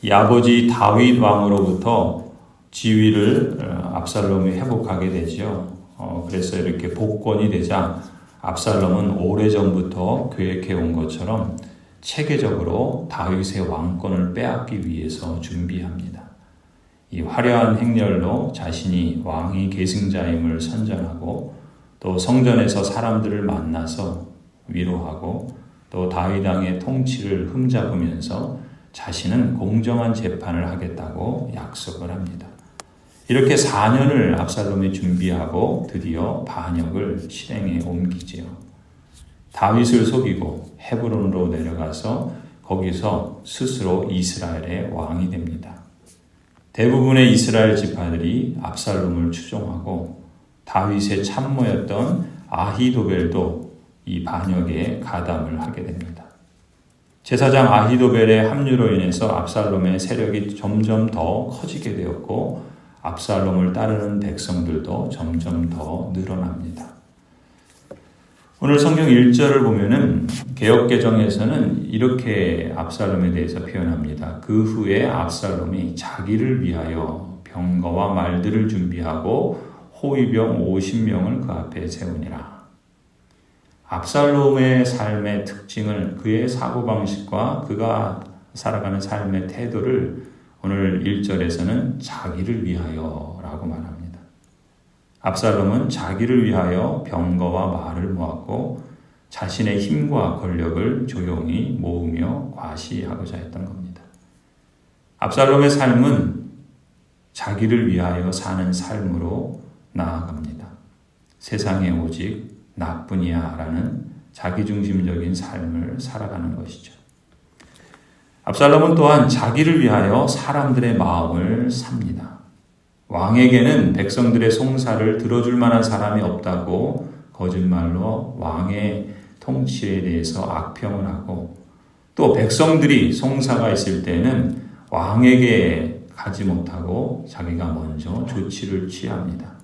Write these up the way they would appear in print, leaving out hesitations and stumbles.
이 아버지 다윗 왕으로부터 지위를 압살롬이 회복하게 되죠. 그래서 이렇게 복권이 되자 압살롬은 오래전부터 계획해 온 것처럼 체계적으로 다윗의 왕권을 빼앗기 위해서 준비합니다. 이 화려한 행렬로 자신이 왕의 계승자임을 선전하고 또 성전에서 사람들을 만나서 위로하고 또 다윗 왕의 통치를 흠잡으면서 자신은 공정한 재판을 하겠다고 약속을 합니다. 이렇게 4년을 압살롬이 준비하고 드디어 반역을 실행에 옮기지요. 다윗을 속이고 헤브론으로 내려가서 거기서 스스로 이스라엘의 왕이 됩니다. 대부분의 이스라엘 지파들이 압살롬을 추종하고 다윗의 참모였던 아히도벨도 이 반역에 가담을 하게 됩니다. 제사장 아히도벨의 합류로 인해서 압살롬의 세력이 점점 더 커지게 되었고 압살롬을 따르는 백성들도 점점 더 늘어납니다. 오늘 성경 1절을 보면은 개역개정에서는 이렇게 압살롬에 대해서 표현합니다. 그 후에 압살롬이 자기를 위하여 병거와 말들을 준비하고 호위병 50명을 그 앞에 세우니라. 압살롬의 삶의 특징을 그의 사고방식과 그가 살아가는 삶의 태도를 오늘 1절에서는 자기를 위하여 라고 말합니다. 압살롬은 자기를 위하여 병거와 말을 모았고 자신의 힘과 권력을 조용히 모으며 과시하고자 했던 겁니다. 압살롬의 삶은 자기를 위하여 사는 삶으로 나아갑니다. 세상에 오직 나뿐이야 라는 자기중심적인 삶을 살아가는 것이죠. 압살롬은 또한 자기를 위하여 사람들의 마음을 삽니다. 왕에게는 백성들의 송사를 들어줄 만한 사람이 없다고 거짓말로 왕의 통치에 대해서 악평을 하고 또 백성들이 송사가 있을 때는 왕에게 가지 못하고 자기가 먼저 조치를 취합니다.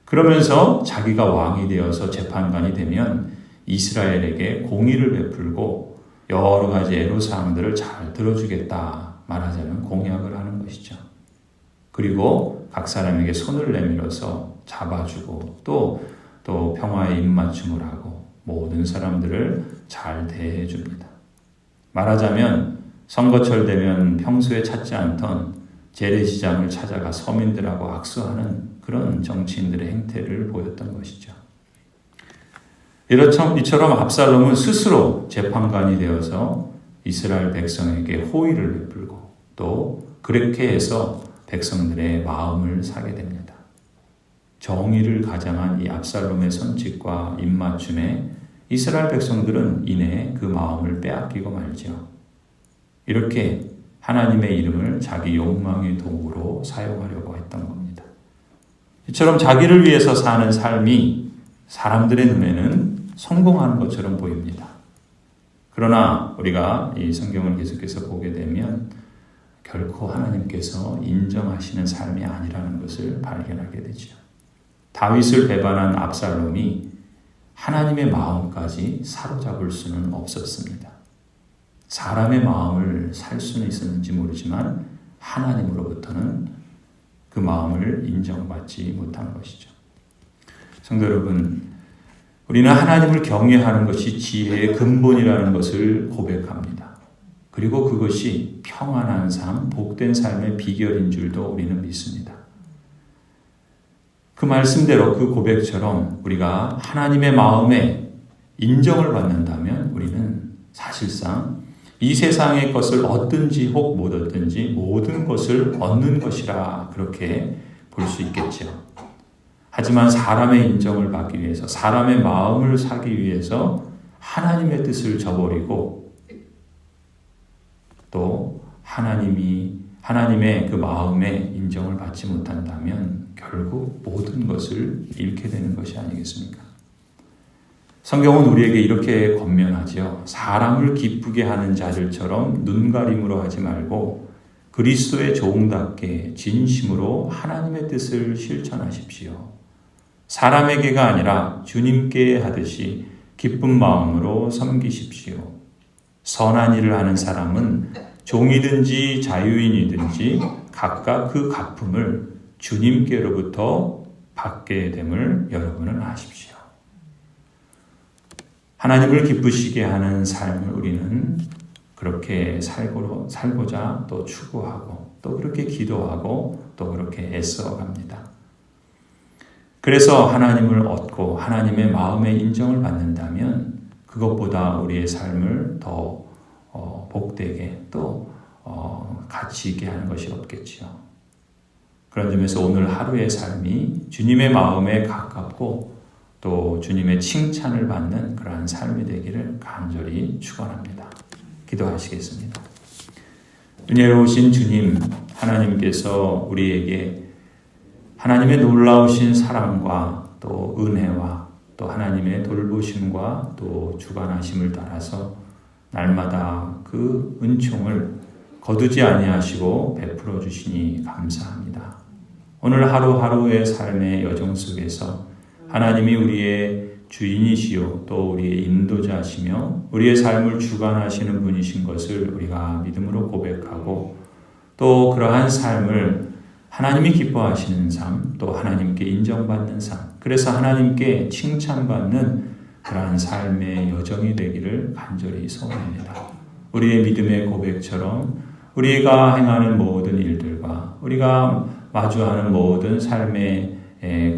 그러면서 자기가 왕이 되어서 재판관이 되면 이스라엘에게 공의를 베풀고 여러 가지 애로사항들을 잘 들어주겠다 말하자면 공약을 하는 것이죠. 그리고 각 사람에게 손을 내밀어서 잡아주고 또 평화에 입맞춤을 하고 모든 사람들을 잘 대해줍니다. 말하자면 선거철 되면 평소에 찾지 않던 재래시장을 찾아가 서민들하고 악수하는 그런 정치인들의 행태를 보였던 것이죠. 이처럼 압살롬은 스스로 재판관이 되어서 이스라엘 백성에게 호의를 베풀고 또 그렇게 해서 백성들의 마음을 사게 됩니다. 정의를 가장한 이 압살롬의 선칙과 입맞춤에 이스라엘 백성들은 이내 그 마음을 빼앗기고 말죠. 이렇게 하나님의 이름을 자기 욕망의 도구로 사용하려고 했던 겁니다. 이처럼 자기를 위해서 사는 삶이 사람들의 눈에는 성공하는 것처럼 보입니다. 그러나 우리가 이 성경을 계속해서 보게 되면 결코 하나님께서 인정하시는 삶이 아니라는 것을 발견하게 되죠. 다윗을 배반한 압살롬이 하나님의 마음까지 사로잡을 수는 없었습니다. 사람의 마음을 살 수는 있었는지 모르지만 하나님으로부터는 그 마음을 인정받지 못한 것이죠. 성도 여러분, 우리는 하나님을 경외하는 것이 지혜의 근본이라는 것을 고백합니다. 그리고 그것이 평안한 삶, 복된 삶의 비결인 줄도 우리는 믿습니다. 그 말씀대로 그 고백처럼 우리가 하나님의 마음에 인정을 받는다면 우리는 사실상 이 세상의 것을 얻든지 혹 못 얻든지 모든 것을 얻는 것이라 그렇게 볼 수 있겠죠. 하지만 사람의 인정을 받기 위해서 사람의 마음을 사기 위해서 하나님의 뜻을 저버리고 또 하나님의 그 마음에 인정을 받지 못한다면 결국 모든 것을 잃게 되는 것이 아니겠습니까? 성경은 우리에게 이렇게 권면하죠. 사람을 기쁘게 하는 자들처럼 눈가림으로 하지 말고 그리스도의 종답게 진심으로 하나님의 뜻을 실천하십시오. 사람에게가 아니라 주님께 하듯이 기쁜 마음으로 섬기십시오. 선한 일을 하는 사람은 종이든지 자유인이든지 각각 그 갚음을 주님께로부터 받게 됨을 여러분은 아십시오. 하나님을 기쁘시게 하는 삶을 우리는 그렇게 살고자 또 추구하고 또 그렇게 기도하고 또 그렇게 애써갑니다. 그래서 하나님을 얻고 하나님의 마음의 인정을 받는다면 그것보다 우리의 삶을 더 복되게 또 가치 있게 하는 것이 없겠지요. 그런 점에서 오늘 하루의 삶이 주님의 마음에 가깝고 또 주님의 칭찬을 받는 그러한 삶이 되기를 간절히 축원합니다. 기도하시겠습니다. 은혜로우신 주님, 하나님께서 우리에게 하나님의 놀라우신 사랑과 또 은혜와 또 하나님의 돌보심과 또 주관하심을 따라서 날마다 그 은총을 거두지 아니하시고 베풀어 주시니 감사합니다. 오늘 하루하루의 삶의 여정 속에서 하나님이 우리의 주인이시요 또 우리의 인도자시며 우리의 삶을 주관하시는 분이신 것을 우리가 믿음으로 고백하고 또 그러한 삶을 하나님이 기뻐하시는 삶, 또 하나님께 인정받는 삶, 그래서 하나님께 칭찬받는 그러한 삶의 여정이 되기를 간절히 소원합니다. 우리의 믿음의 고백처럼 우리가 행하는 모든 일들과 우리가 마주하는 모든 삶의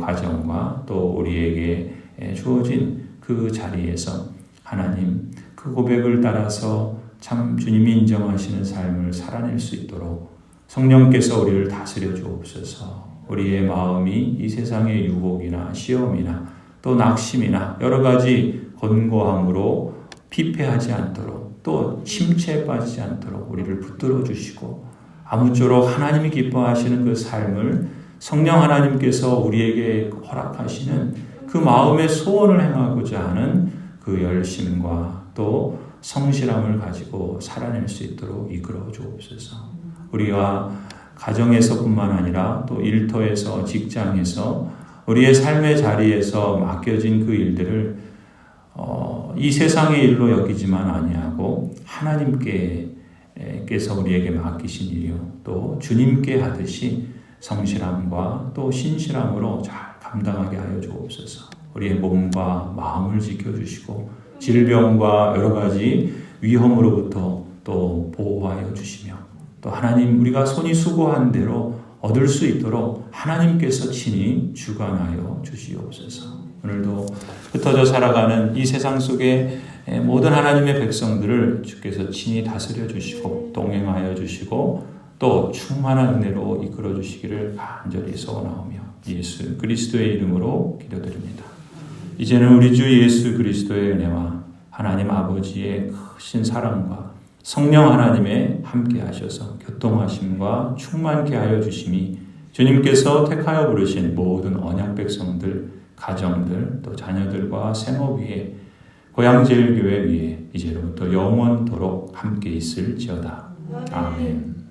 과정과 또 우리에게 주어진 그 자리에서 하나님 그 고백을 따라서 참 주님이 인정하시는 삶을 살아낼 수 있도록 성령께서 우리를 다스려 주옵소서. 우리의 마음이 이 세상의 유혹이나 시험이나 또 낙심이나 여러 가지 권고함으로 피폐하지 않도록 또 침체에 빠지지 않도록 우리를 붙들어 주시고 아무쪼록 하나님이 기뻐하시는 그 삶을 성령 하나님께서 우리에게 허락하시는 그 마음의 소원을 행하고자 하는 그 열심과 또 성실함을 가지고 살아낼 수 있도록 이끌어 주옵소서. 우리와 가정에서뿐만 아니라 또 일터에서 직장에서 우리의 삶의 자리에서 맡겨진 그 일들을 이 세상의 일로 여기지만 아니하고 하나님께서 우리에게 맡기신 일이요 또 주님께 하듯이 성실함과 또 신실함으로 잘 감당하게 하여 주옵소서. 우리의 몸과 마음을 지켜주시고 질병과 여러 가지 위험으로부터 또 보호하여 주시며 또 하나님 우리가 손이 수고한 대로 얻을 수 있도록 하나님께서 친히 주관하여 주시옵소서. 오늘도 흩어져 살아가는 이 세상 속에 모든 하나님의 백성들을 주께서 친히 다스려 주시고 동행하여 주시고 또 충만한 은혜로 이끌어 주시기를 간절히 소원하오며 예수 그리스도의 이름으로 기도드립니다. 이제는 우리 주 예수 그리스도의 은혜와 하나님 아버지의 크신 사랑과 성령 하나님의 함께 하셔서 교통하심과 충만케 하여 주심이 주님께서 택하여 부르신 모든 언약 백성들, 가정들, 또 자녀들과 생업 위에 고향제일교회 위에 이제로부터 영원토록 함께 있을지어다. 아멘.